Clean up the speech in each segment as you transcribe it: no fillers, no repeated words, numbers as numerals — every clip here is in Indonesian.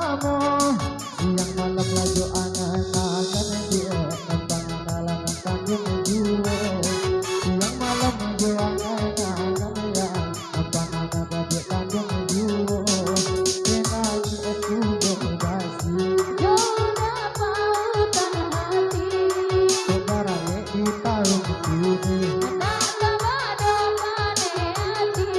kamu siang malam laju angan-angan dia tentang kalangan Tanjung Jiwo siang malam laju angan-angan ya tentang kalangan dia Tanjung Jiwo kenali aku berdasi Jodoh pautan hati sekarang di tahun ini Nanda bado pane hati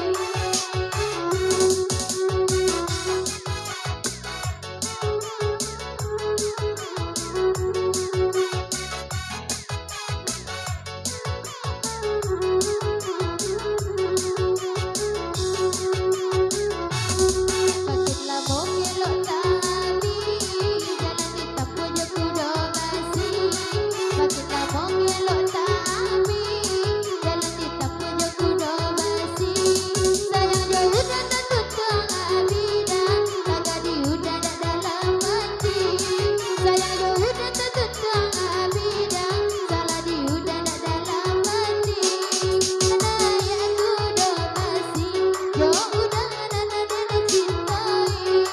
Makin lama elok kami Jalan kita punya kuda basi Makin lama elok kami Jalan kita punya kuda basi Sayang jauh dan tutang abidan Laga diudah dak dalam hati Sayang jauh dan tutang abidan Salah diudah dak dalam hati Naya kuda basi Yo udah nana cintai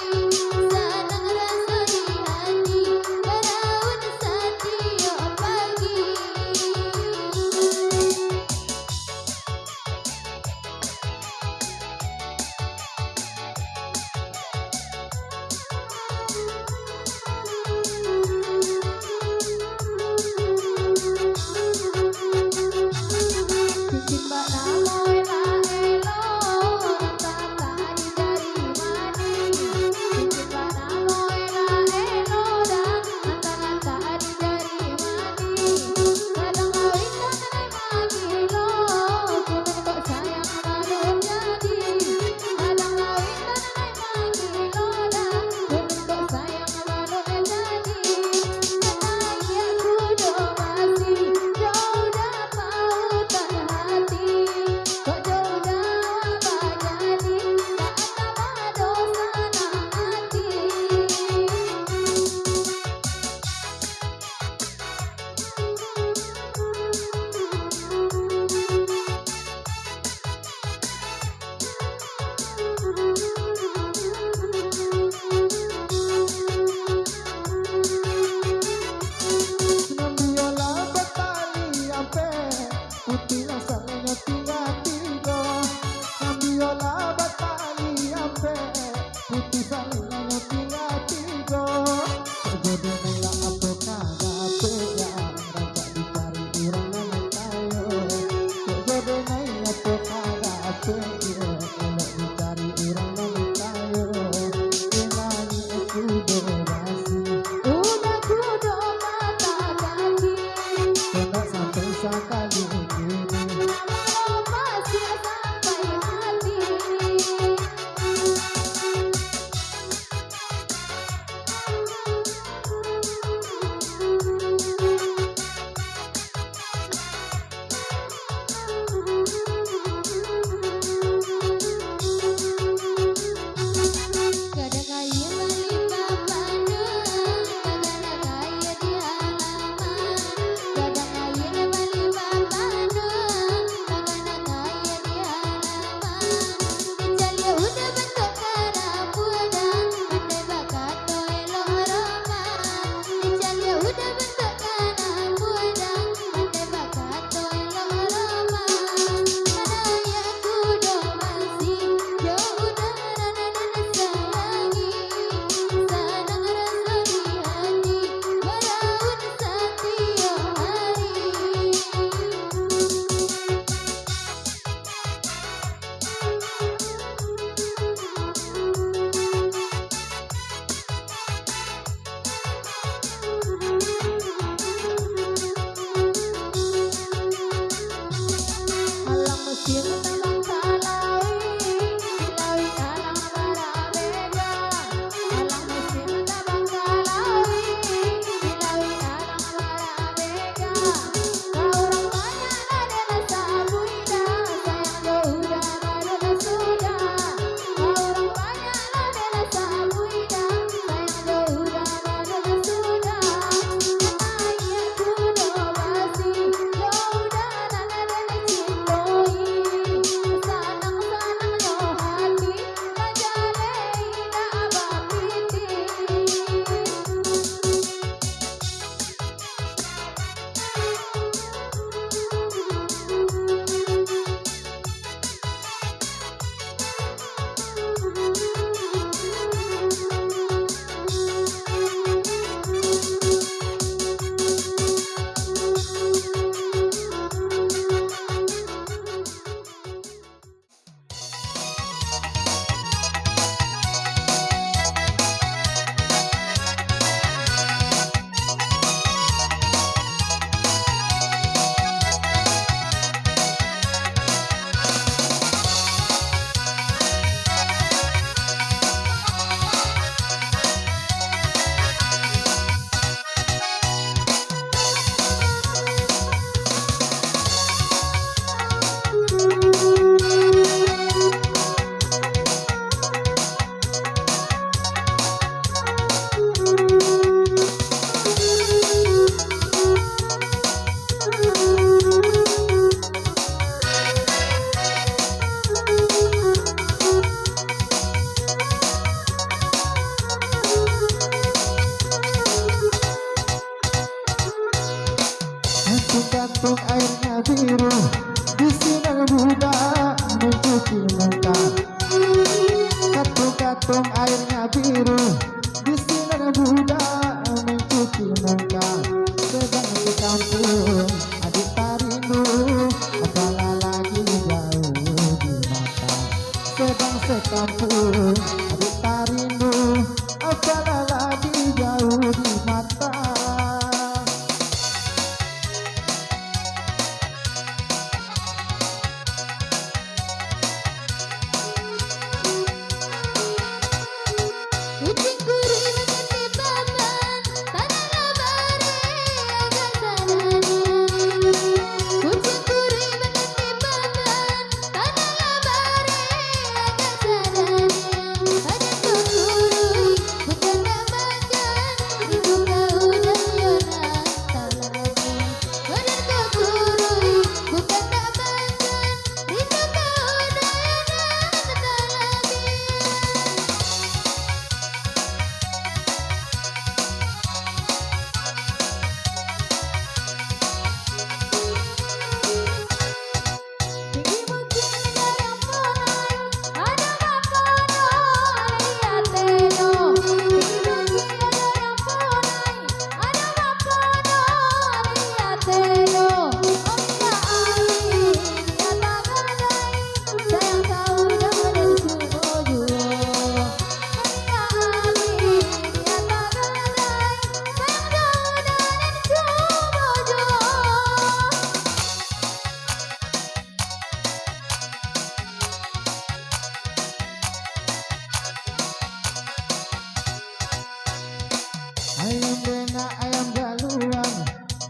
Ayam bena ayam galuan,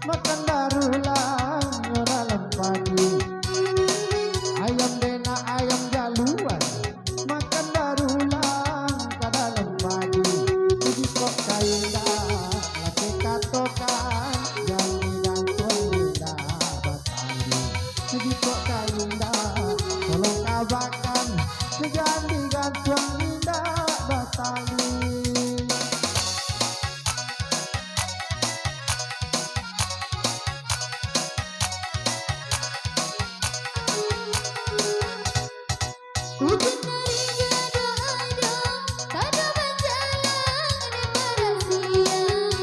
makan barulang dalam pagi. Ayam bena ayam galuan, makan barulang ke dalam pagi. Jadi kok kaindah, laki katokan, jangan gantung indah batali. Jadi kok kaindah, tolong kabakan, jangan digantung indah batali. Hujan dari jodoh-jodoh, tanda berjalan di barat siang.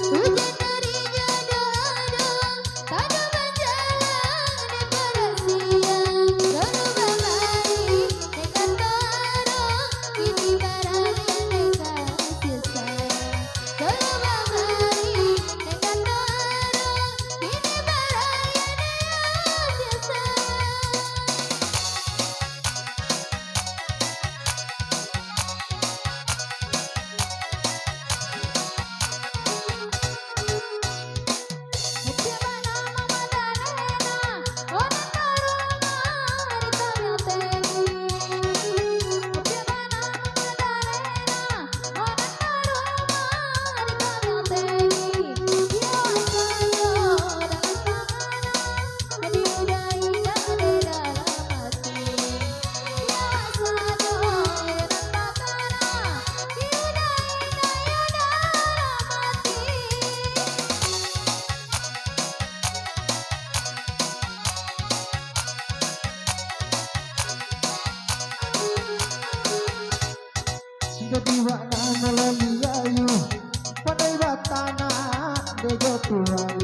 Hujan dari jodoh-jodoh, tanda berjalan di barat siang. Berubah mari dekat barang, kini barangnya dekat kasih sayang. Berubah mari dekat barang, kini barangnya dekat kasih sayang. Jadi wakna nololi ayu, padai batana dego tuan.